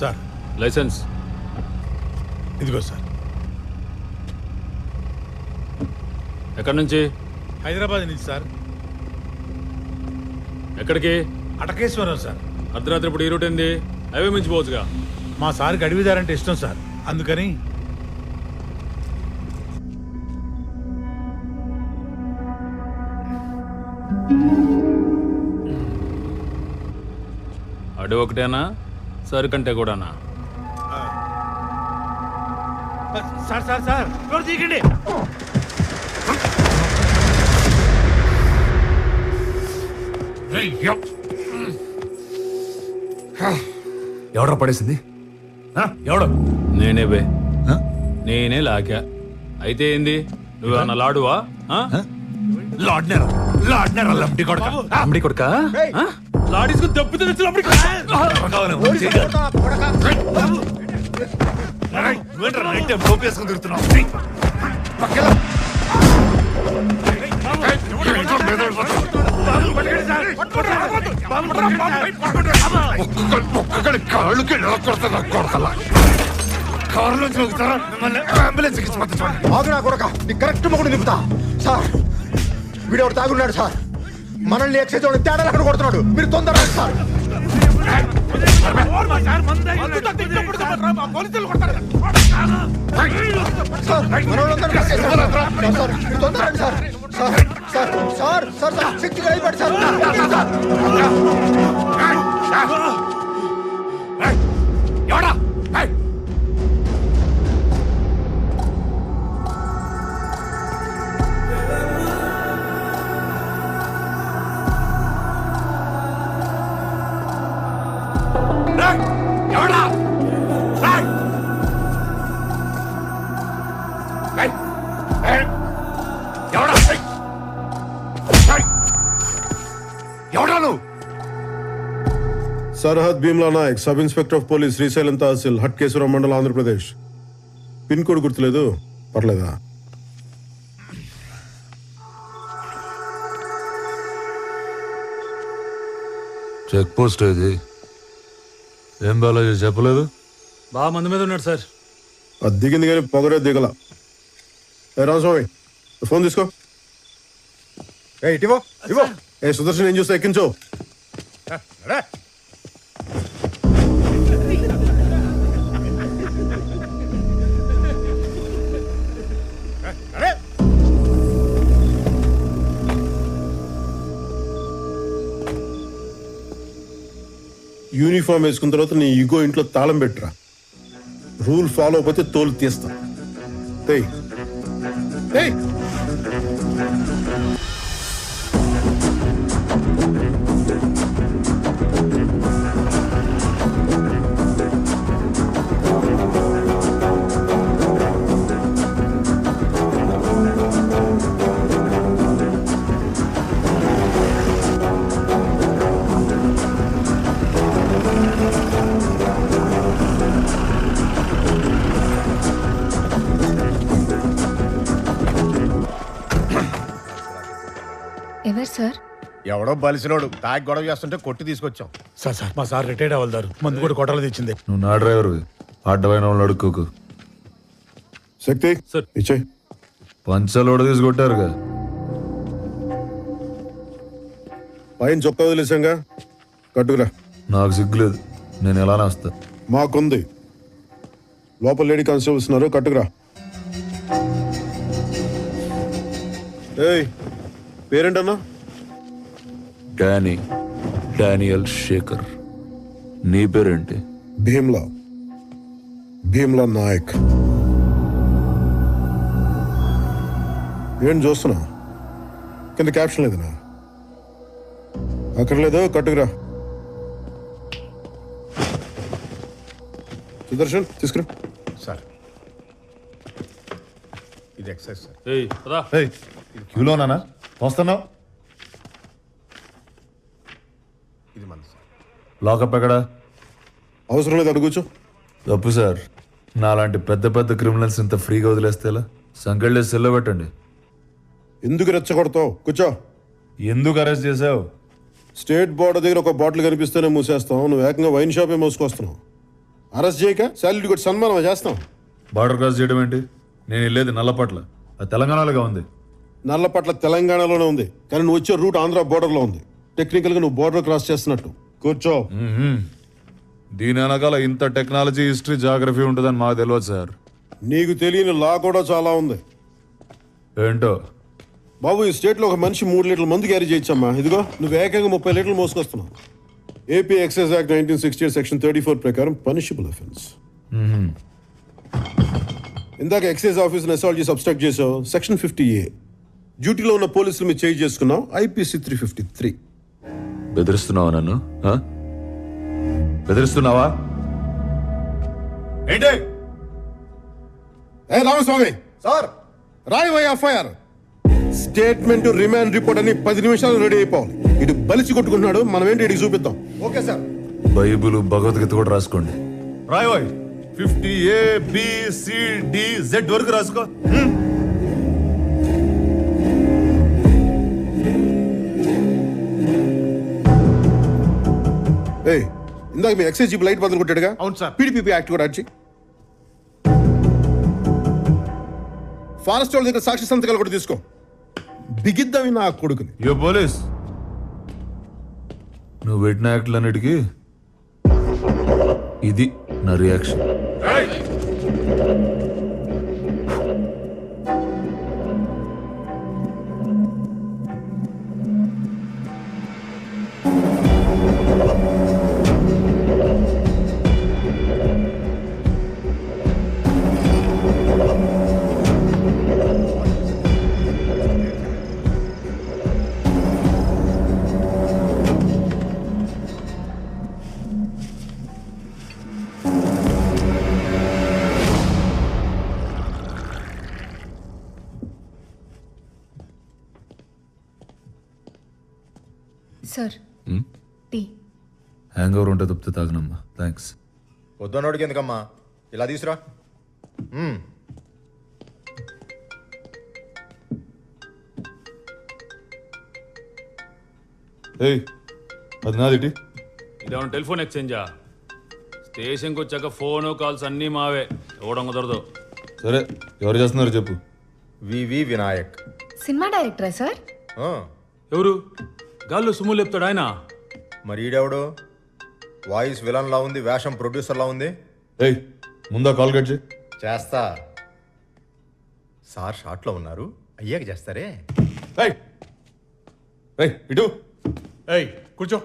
Sir licence ఇదిగో sir. ఎక్కడి నుంచి? హైదరాబాద్ నుంచి సార్. ఎక్కడికి? అటకేశ్వరం సార్. అర్ధరాత్రి ఇప్పుడు ఈ రూట్ ఏంది? హైవే మించిపోవచ్చుగా. మా సార్కి అడవిదారంటే ఇష్టం సార్, అందుకని. అడవి ఒకటేనా, సరుకంటే కూడానా? సార్ సార్ సార్ డోర్ తీయకండి. ఎవడ పడేసింది? ఎవడు? నేనే బే, నేనే లాగా. అయితే ఏంది, నువ్వేమన్నా లాడువా? లంబడి కొడుక లాడీసుకుని దెబ్బతి కరెక్ట్ మొగుడు నింపుతా సార్. వీడెవడు తాగున్నాడు సార్, మనల్ని ఎక్సైజ్ వాడిని తేడాలు అక్కడ కొడుతున్నాడు. మీరు తొందరగా సార్. सरहद Bheemla Nayak sub inspector of police Srisailam तहसील हटकेश्वरम मंडल आंध्र प्रदेश पिन कोड गुर्तुलेदु पर्लेदा చెక్ పోస్ట్ ఇది ఏం బాలాజీ చెప్పలేదు? బాగా మంది మీద ఉన్నాడు సార్. అది దిగింది కానీ పొగరే దిగల. రామస్వామి ఫోన్ తీసుకో. ఇటివో ఇవో. ఏ సుదర్శన్ ఏం చూస్తా ఎక్కించు. యూనిఫామ్ వేసుకున్న తర్వాత నీ ఈగో ఇంట్లో తాళం పెట్టురా. రూల్ ఫాలో అయిపోతే తోలు తీస్తా. ఎవరు సార్? ఎవడో బలిసినోడు తాగి గొడవ చేస్తుంటే కొట్టి తీసుకొచ్చాం. సార్ సార్ మా సార్ రిటైర్డ్ అవ్వదారు, మందు కూడా కొట్టాలి తెచ్చింది. నువ్వు నా డ్రైవర్, అడ్డమైన వాళ్ళు అడుక్కోకు. శక్తి ఇచ్చే పంచలోడ తీసుకొట్టారుగా. పైన చొక్కా వదిలేసాంగా, కట్టుకురా. నాకు సిగ్గులేదు, నేను ఎలా వస్తా. మాకుంది. లోపల లేడీ కానిస్టేబుల్స్ ఉన్నారు, కట్టుకురా. ఏయ్ పేరేంటన్నా? డానియల్ శేఖర్. నీ పేరేంటి? భీమ్లా నాయక్. ఏం చూస్తున్నా? కింద క్యాప్షన్ లేదనా? అక్కడ లేదు, కట్టుకురా. సుదర్శన్ తీసుకురా. సార్ ఇది ఎక్సైజ్ సార్. క్యూలోనా వస్తున్నావు? ఇది మన సార్. లాకప్ ఎక్కడా? అవసరం లేదు, అడుగు కూర్చో. తప్పు సార్, నాలాంటి పెద్ద పెద్ద క్రిమినల్స్ ఇంత ఫ్రీగా వదిలేస్తే సంకెళ్ళే సెల్లో పెట్టండి. ఎందుకు రెచ్చగొడతావు? కూర్చో. ఎందుకు అరెస్ట్ చేసావు? స్టేట్ బోర్డర్ దగ్గర ఒక బాటిల్ కనిపిస్తేనే మూసేస్తాం, నువ్వు ఏకంగా వైన్ షాపే మోసుకొస్తున్నావు. అరెస్ట్ చేయక శాల్యూట్ కొట్టి సన్మానం చేస్తాం. బార్డర్ క్రాస్ చేయడం ఏంటి? నేను వెళ్ళేది నల్లపట్ల, అది తెలంగాణలోగా ఉంది. నల్లపట్ల తెలంగాణలోనే ఉంది, కానీ నువ్వు వచ్చే రూట్ ఆంధ్ర బోర్డర్లో ఉంది. టెక్నికల్గా నువ్వు బోర్డర్ క్రాస్ చేస్తున్నట్టు. కూర్చో. దీని వెనకాల ఇంత టెక్నాలజీ, హిస్టరీ, జాగ్రఫీ ఉంటుందని మాకు తెలియదు సార్. నీకు తెలియని లా కూడా చాలా ఉంది ఏంటో? బాబు, ఈ స్టేట్లో ఒక మనిషి 3 లీటర్ల మందు క్యారీ చేయొచ్చమ్మా. ఇదిగో నువ్వు ఏకంగా 30 లీటర్లు మోసుకొస్తున్నావు. ఏపీ ఎక్సైజ్ యాక్ట్ 1968 సెక్షన్ 34 ప్రకారం పనిషబుల్ అఫెన్స్. ఇందాక ఎక్సైజ్ ఆఫీసర్ అసాల్ట్ చేసి అబ్స్ట్రాక్ట్ చేసావు, సెక్షన్ 50A. డ్యూటీలో ఉన్న పోలీసులు మీరు చేంజ్ చేసుకున్నావు, IPC 353. బెదిరిస్తున్నావా నన్ను? బెదిరిస్తున్నావా ఏంటి? ఏ రామస్వామి, సార్ రాయవయ్య ఎఫ్ఐఆర్. స్టేట్మెంట్, రిమాండ్ రిపోర్ట్ అని 10 నిమిషాలు రెడీ అయిపోవాలి. ఇటు బలిసి కొట్టుకుంటున్నాడు, మనం ఏంటి ఇటు చూపిద్దాం. Okay sir. బైబుల్, భగవద్గీత కూడా రాసుకోండి. రాయ్ 50ABCDZ వరకు రాసుకో. ఏయ్, ఇందాక మీ ఎక్సైజ్ జీప్ లైట్ బదులు కొట్టాడుగా? అవును సార్. PDPP యాక్ట్ కూడా అడిచి ఫారెస్ట్ వాళ్ళ దగ్గర సాక్షి సంతకాలు కూడా తీసుకో. బిగిద్దామి నా కొడుకుని. యో పోలీస్, నువ్వు పెట్టిన యాక్ట్లన్నిటికీ ఇది నా reaction. Sir tea. Hangover ఉంటే తప్పితే తాగనమ్మా. థ్యాంక్స్. వద్దన్నోడికి ఎందుకమ్మా, ఇలా తీసురా. ఏయ్, అది నాదిటి. ఇదేమన్నా టెలిఫోన్ ఎక్స్చేంజా? స్టేషన్కి వచ్చాక ఫోను కాల్స్ అన్నీ మావే, ఇవ్వడం కుదరదు. సరే, ఎవరు చేస్తున్నారు చెప్పు. వివి వినాయక్. సినిమా డైరెక్టరా సార్? ఆ, ఎవరు? గాల్లో సుమ్ము లేపుతాడు ఆయన. మరి ఈడెవడు? వాయిస్ విలన్ లా ఉంది, వేషం ప్రొడ్యూసర్ లా ఉంది. ఏయ్, ముందా కాల్ కట్ చేయి. చేస్తా సార్. షార్ట్లో ఉన్నారు, అయ్యాక చేస్తారే. ఏయ్, ఏయ్, ఇటు. ఏయ్ కూర్చో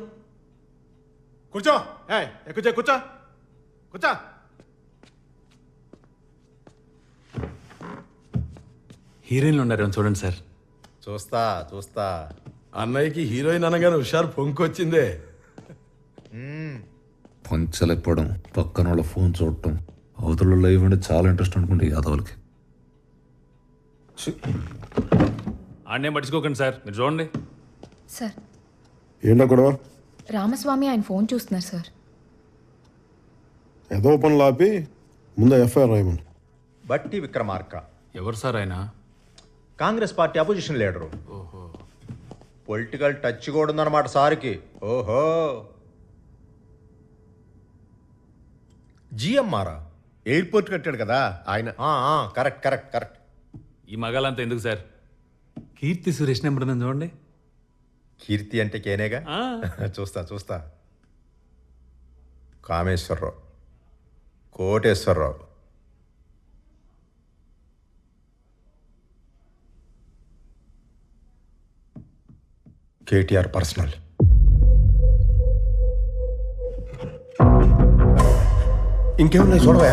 కూర్చో. ఏయ్ కూర్చో కూర్చో కూర్చో. హీరోయిన్లు ఉన్నారు చూడండి సార్. చూస్తా చూస్తా. అన్నయ్యకి హీరోయిన్ అనగానే హుషారు పొంకొచ్చిందే. పంచలేపడం, పక్కన వాళ్ళ ఫోన్ చూడటం, అవతల లైవ్ అంటే చాలా ఇంట్రెస్ట్ అనుకుంటే యాదవులకి. ఆడనే పట్టించుకోకండి సార్, మీరు చూడండి. సార్, ఏంటో గొడవ? రామస్వామి ఆయన ఫోన్ చూస్తున్నారు సార్. ఏదో పనులు ఆపి ముందు ఎఫ్ఐఆర్ రాయమని. బట్టి విక్రమార్క, ఎవరు సార్ ఆయన? Congress party opposition leader. Political touch కూడా ఉందన్నమాట సార్కి. ఓహో, జిఎంఆరా? ఎయిర్పోర్ట్ కట్టాడు కదా ఆయన. Correct correct correct. ఈ మగాలంతా ఎందుకు సార్? కీర్తి సురేష్ నెంబర్ ఉందని చూడండి. కీర్తి అంటే కేనేగా. చూస్తా చూస్తా. కామేశ్వరరావు, కోటేశ్వరరావు, కేటీఆర్ పర్సనల్. ఇంకేమున్నాయి చూడవా?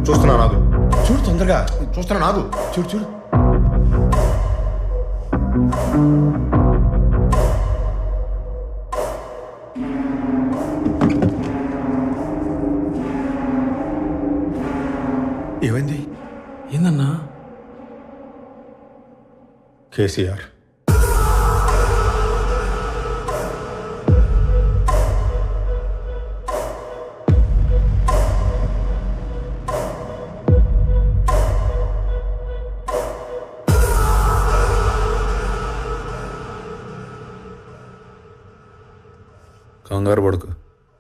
చూస్తున్నా నాగు. చూడు తొందరగా, చూస్తున్నా నాగు. చూడు చూడు. ఏమైంది? ఏందన్నా? కేసీఆర్. కంగారు పడకు,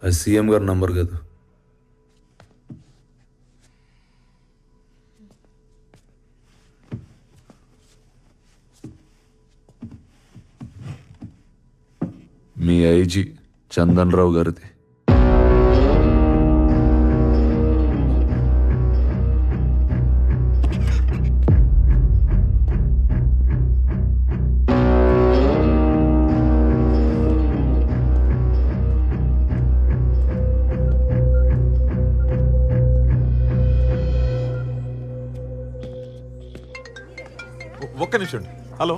అది సీఎం గారి నంబర్ కాదు. మీ ఐజీ చందన్ రావు గారిది. ఒక్క నిమిషం. హలో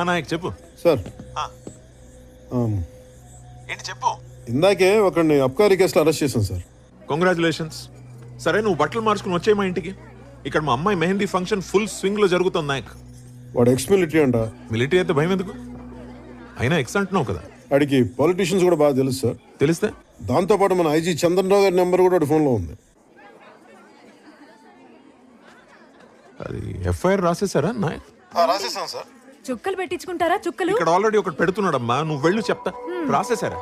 నాయక్ చెప్పు. సార్ ఏంటి చెప్పు. ఇందాకే ఒకరిని అబ్కారీ కేసులో అరెస్ట్ చేశాను సార్. కంగ్రాచులేషన్స్. సరే నువ్వు బట్టలు మార్చుకుని వచ్చే మా ఇంటికి. ఇక్కడ మా అమ్మాయి మెహందీ ఫంక్షన్ ఫుల్ స్వింగ్ లో జరుగుతుంది నాయక్. వాడు ఎక్స్ మిలిటరీ అంట. మిలిటరీ అయితే భయం ఎందుకు? అయినా ఎక్స్ అంటున్నావు కదా. వాడికి పాలిటీషియన్స్ కూడా బాగా తెలుసు సార్. తెలిస్తే దాంతోపాటు మన ఐజీ చందన్ రావు గారి నెంబర్ కూడా వాడి ఫోన్లో ఉంది. అది ఎఫ్ఐఆర్ రాసేసారా నాయక్? రాసేసాను సార్. చుక్కలు పెట్టించుకుంటారా? చుక్కలు ఇక్కడ ఆల్రెడీ ఒకటి పెడుతున్నాడమ్మా, నువ్వు వెళ్ళు చెప్తా. రాసేసారా?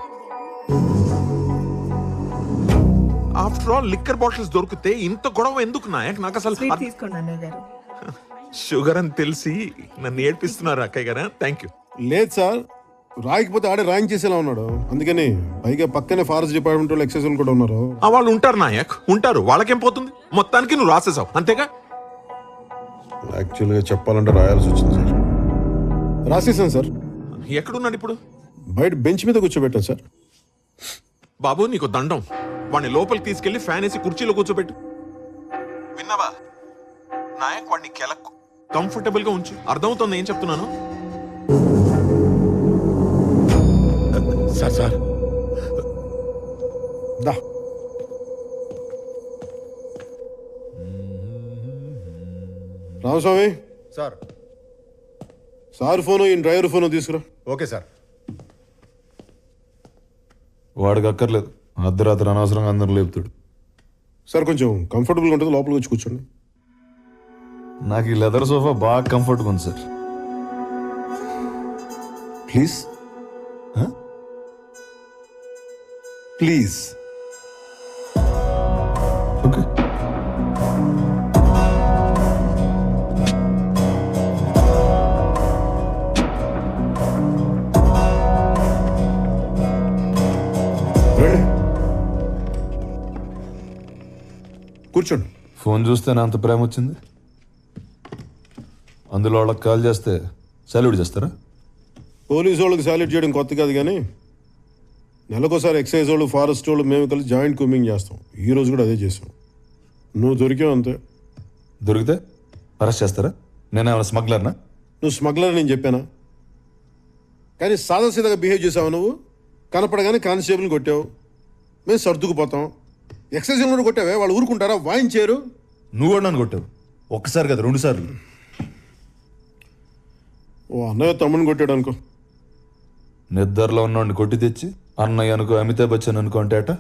ఆఫ్టర్ ఆల్ లిక్కర్ బాటిల్స్ దొరికితే ఇంత గొడవ ఎందుకు నాయక్? నాకు అసలు తీసుకోండి అన్నయ్య గారు. షుగర్ అని తెలిసి నన్ను ఏడ్పిస్తున్నారు అక్కయ్య గారా. Thank you. లేదు సార్, రాయకపోతే ఆడే రాయించేసేలా ఉన్నాడు. అందుకని పైగా పక్కనే ఫారెస్ట్ డిపార్ట్మెంట్ వాళ్ళు ఎక్సైజ్ కూడా ఉన్నారు. వాళ్ళు ఉంటారు నాయక్, ఉంటారు. వాళ్ళకేం పోతుంది? మొత్తానికి నువ్వు రాసేసావు అంతేగా? యాక్చువల్గా చెప్పాలంటే రాయాల్సి వచ్చింది సార్. రాసేసాను సార్. ఎక్కడున్నాడు ఇప్పుడు? బయట బెంచ్ మీద కూర్చోబెట్టాను సార్. బాబు నీకు దండం. వాడిని లోపలికి తీసుకెళ్లి ఫ్యాన్ వేసి కుర్చీలో కూర్చోబెట్టు. విన్నావా నాయక్? వాడిని కెలకు కంఫర్టబుల్ గా ఉంచు. అర్థమవుతుంది ఏం చెప్తున్నాను? సార్ సార్ దా రామస్వామి సార్. సార్ ఫోను ఈ డ్రైవర్ ఫోను తీసుకురా. Okay sir. వాడికి అక్కర్లేదు, అర్ధరాత్రి అనవసరంగా అందరూ లేపుతాడు. సార్ కొంచెం కంఫర్టబుల్గా ఉంటుంది, లోపలికి వచ్చి కూర్చోండి. నాకు ఈ లెదర్ సోఫా బాగా కంఫర్ట్గా ఉంది సార్. Please please. ఓకే. కూర్చోండి. ఫోన్ చూస్తే నా అంత ప్రేమ వచ్చింది. అందులో వాళ్ళకి కాల్ చేస్తే సాల్యూట్ చేస్తారా? పోలీసు వాళ్ళకి సాల్యూట్ చేయడం కొత్త కాదు, కానీ నెలకోసారి ఎక్సైజ్ వాళ్ళు, ఫారెస్ట్ వాళ్ళు మేము కలిసి జాయింట్ కూమింగ్ చేస్తాం. ఈ రోజు కూడా అదే చేసాం. నువ్వు దొరికావు అంతే. దొరికితే అరెస్ట్ చేస్తారా? నేనేమైనా స్మగ్లర్నా? నువ్వు స్మగ్లర్ నేను చెప్పానా? కానీ సాదాసీదాగా బిహేవ్ చేసావు నువ్వు. కనపడగానే కానిస్టేబుల్ని కొట్టావు, మేము సర్దుకుపోతాం. ఎక్సైజ్ కూడా కొట్టావే, వాళ్ళు ఊరుకుంటారా? వాయించారు. నువ్వు కూడా నన్ను కొట్టావు. ఒక్కసారి కదా, 2 సార్లు. ఓ అన్నయ్య తమ్ముని కొట్టాడు అనుకో. నిద్రలో ఉన్నవాడిని కొట్టి తెచ్చి అన్నయ్య అనుకో, అమితాబ్ బచ్చన్ అనుకో అంటే అట.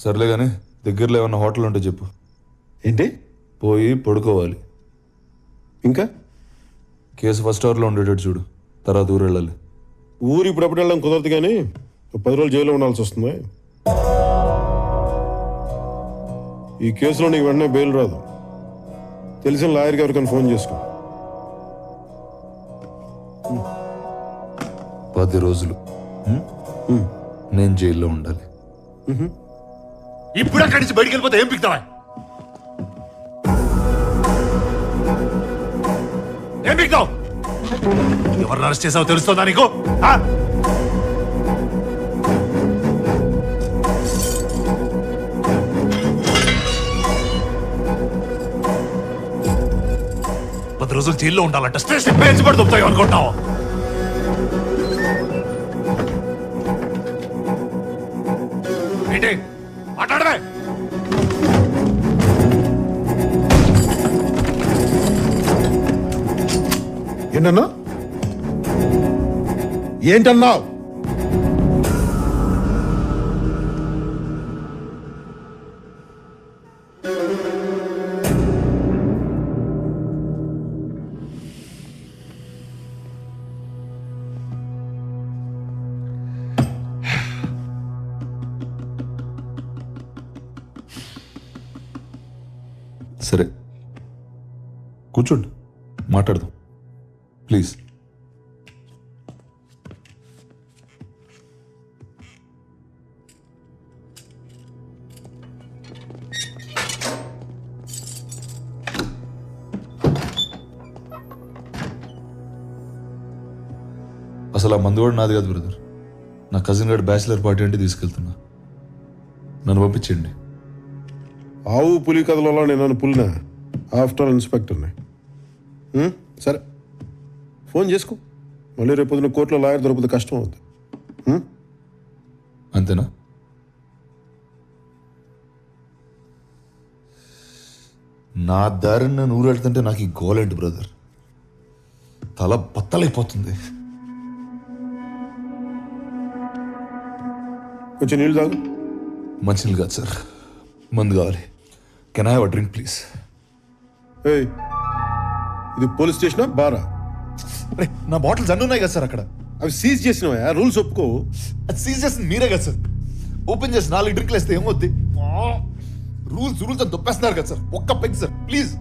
సర్లే కానీ దగ్గరలో ఏమన్నా హోటల్ ఉంటే చెప్పు. ఏంటి? పోయి పడుకోవాలి. ఇంకా కేసు ఫస్ట్ అవర్లో ఉండేటట్టు చూడు, తర్వాత ఊరు వెళ్ళాలి. ఊరు ఇప్పుడప్పుడు వెళ్ళడం కుదరదు, కానీ 10 రోజులు జైల్లో ఉండాల్సి వస్తుంది. ఈ కేసులో నీకు వెంటనే బెయిల్ రాదు. తెలిసిన లాయర్కి ఎవరికైనా ఫోన్ చేసుకో. 10 రోజులు నేను జైల్లో ఉండాలి. ఇప్పుడు అక్కడి నుంచి బయటికి వెళ్ళిపోతే ఏం పిక్తావా? ఏం పిక్తావు? ఎవరిని అరెస్ట్ చేసావో తెలుస్తుందా నీకు? ఆ? పది రోజులు జైల్లో ఉండాలంట. స్టేషన్ పేర్చి పడి దుప్పుతాయి అనుకుంటావు? ఏంటి మాట్లాడవే? ఏంటన్నా? ఏంటన్నావు? సరే కూర్చోండి, మాట్లాడదాం ప్లీజ్. అసలు ఆ మందు కూడా నాది కాదు బ్రదర్. నా కజిన్ గారి బ్యాచిలర్ పార్టీ అంటే తీసుకెళ్తున్నా. నన్ను పంపించండి. ఆవు పులి కథలలో నేను పులినా ఆఫ్టర్ ఇన్స్పెక్టర్ని. సరే ఫోన్ చేసుకో. మళ్ళీ రేపు పొద్దున కోర్టులో లాయర్ దొరికితే కష్టం అవుతుంది. అంతేనా? నా దారిని నేను ఊరెళ్తుంటే నాకు ఈ గోల్ ఏంటి బ్రదర్? తల బత్తలైపోతుంది. కొంచెం నీళ్ళు తాగు. మంచినీళ్ళు కాదు సార్, మందు కావాలి. Can I have a drink please? ఏయ్, ఇది పోలీస్ స్టేషనా బారా? అరే నా బాటిల్స్ అన్నీ ఉన్నాయి కదా సార్ అక్కడ. అవి సీజ్ చేసినవా? రూల్స్ ఒప్పుకో. అది సీజ్ చేసింది మీరే కదా సార్. ఓపెన్ చేసి 4 డ్రింక్లు వేస్తే ఏమవుద్ది? రూల్స్ అని దొప్పేస్తున్నారు కదా సార్. ఒక్క పెగ్ సార్ ప్లీజ్.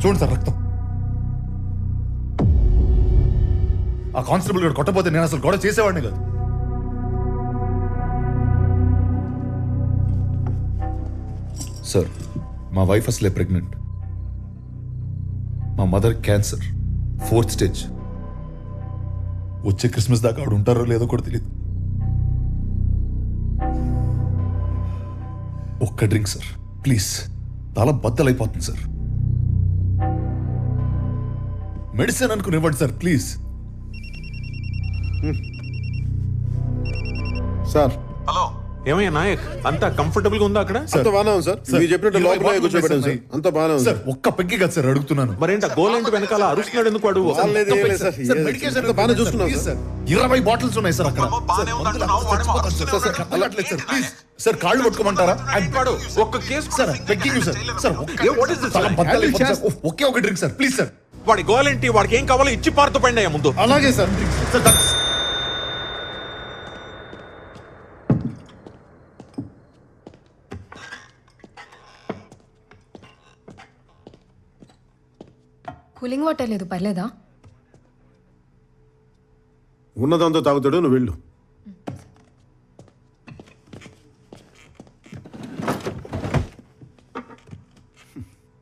చూడండి సార్ రక్తం. ఆ కానిస్టేబుల్ గారు కొట్టపోతే నేను అసలు గొడవ చేసేవాడిని కాదు. సార్ మా వైఫ్ అసలే ప్రెగ్నెంట్. మా మదర్ క్యాన్సర్ 4th స్టేజ్. వచ్చే క్రిస్మస్ దాకా ఆవిడ ఉంటారో లేదో కూడా తెలియదు. ఒక్క డ్రింక్ సార్ ప్లీజ్. చాలా బద్దలైపోతుంది సార్. మెడిసిన్ అనుకుని ఇవ్వండి సార్ ప్లీజ్. సార్ హలో, ఏమయ్యా నాయక్, అంతా కంఫర్టబుల్ గా ఉందా అక్కడ? అంత బాగానే ఉంది సార్. మీరు చెప్పినట్టు లోపల కూర్చోబెట్టాను సార్. అంత బాగానే ఉంది సార్. ఒక్క పెగ్గి కదా సార్ అడుగుతున్నాను. మరేంట గోల్ వెనకాల అరుస్తున్నాడు ఎందుకు వాడు? లేదు, ఏం లేదు సార్. అంత బాగానే చూసుకున్నాం సార్. 20 బాటిల్స్ ఉన్నాయి సార్ అక్కడ. బాగానే ఉంది అంటున్నావు, వాడేమో అరుస్తున్నాడు. సార్ ప్లీజ్ సార్ కాళ్ళు పట్టుకోమంటారా? వాడు ఒక్క case sir pegging sir. Sir what is this? చాలా బద్దలైపోతుంది సార్. ఒకే ఒక డ్రింక్ సార్ ప్లీజ్ సార్. వాడి గోల్ ఏంటి? వాడికి ఏం కావాలో ఇచ్చి పారుతూ పండి అయ్యా ముందు. అలాగే సార్. సార్ కూలింగ్ వాటర్ లేదు, పర్లేదా? ఉన్నదంతా తాగుతాడు, నువ్వు వెళ్ళు.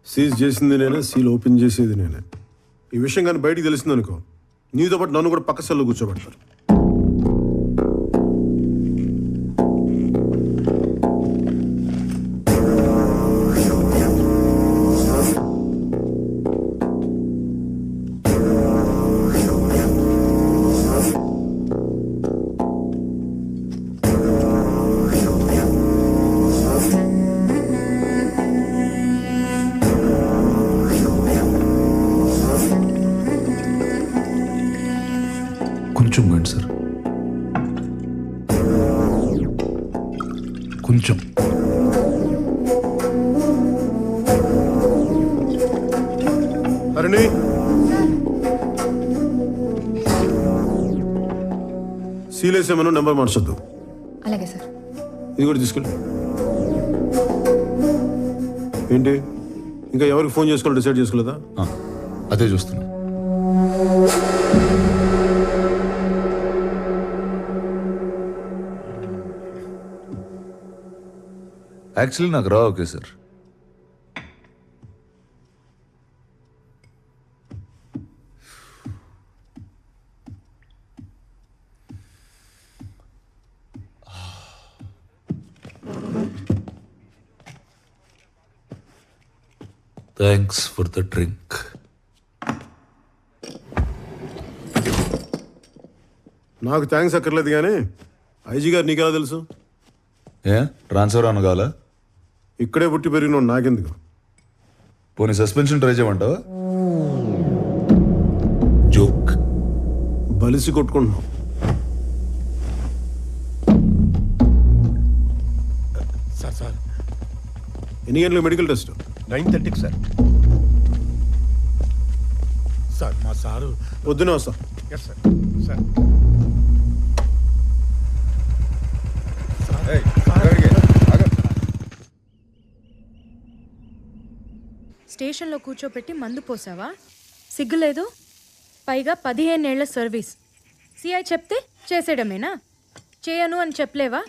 సీజ్ చేసింది నేనే, సీల్ ఓపెన్ చేసేది నేనే. ఈ విషయం కానీ బయటికి తెలిసింది అనుకో, నీతో పాటు నన్ను కూడా పక్క సెల్లో కూర్చోబెడతారు. కొంచెం పోయింది సార్, కొంచెం. అరణి, సీలేసేమను నెంబర్ మార్చొద్దు. అలాగే సార్. ఇది కూడా తీసుకెళ్ళి. ఏంటి ఇంకా ఎవరికి ఫోన్ చేసుకోవాలో డిసైడ్ చేసుకోలేదా? అదే చూస్తున్నా. యాక్చువల్లీ నాకు రా okay sir. Thanks for the drink. నాకు థ్యాంక్స్ అక్కర్లేదు కానీ ఐజీ గారు నీకెలా తెలుసు? ఏ ట్రాన్స్ఫర్ అనగాల? ఇక్కడే పుట్టి పెరిగిన నాకెందుకు? పోనీ సస్పెన్షన్ ట్రై చేయమంటావా? జోక్. బలిసి కొట్టుకుంటున్నాం. సార్ ఎన్ని గంటలకు మెడికల్ టెస్ట్? 9:30కి సార్. సార్ మా సారు పొద్దునే వస్తా. Yes sir. సార్ స్టేషన్లో కూర్చోపెట్టి మందు పోసావా? సిగ్గులేదు? పైగా 15 ఏళ్ల సర్వీస్. సిఐ చెప్తే చేసేయడమేనా? చేయను అని చెప్పలేవా?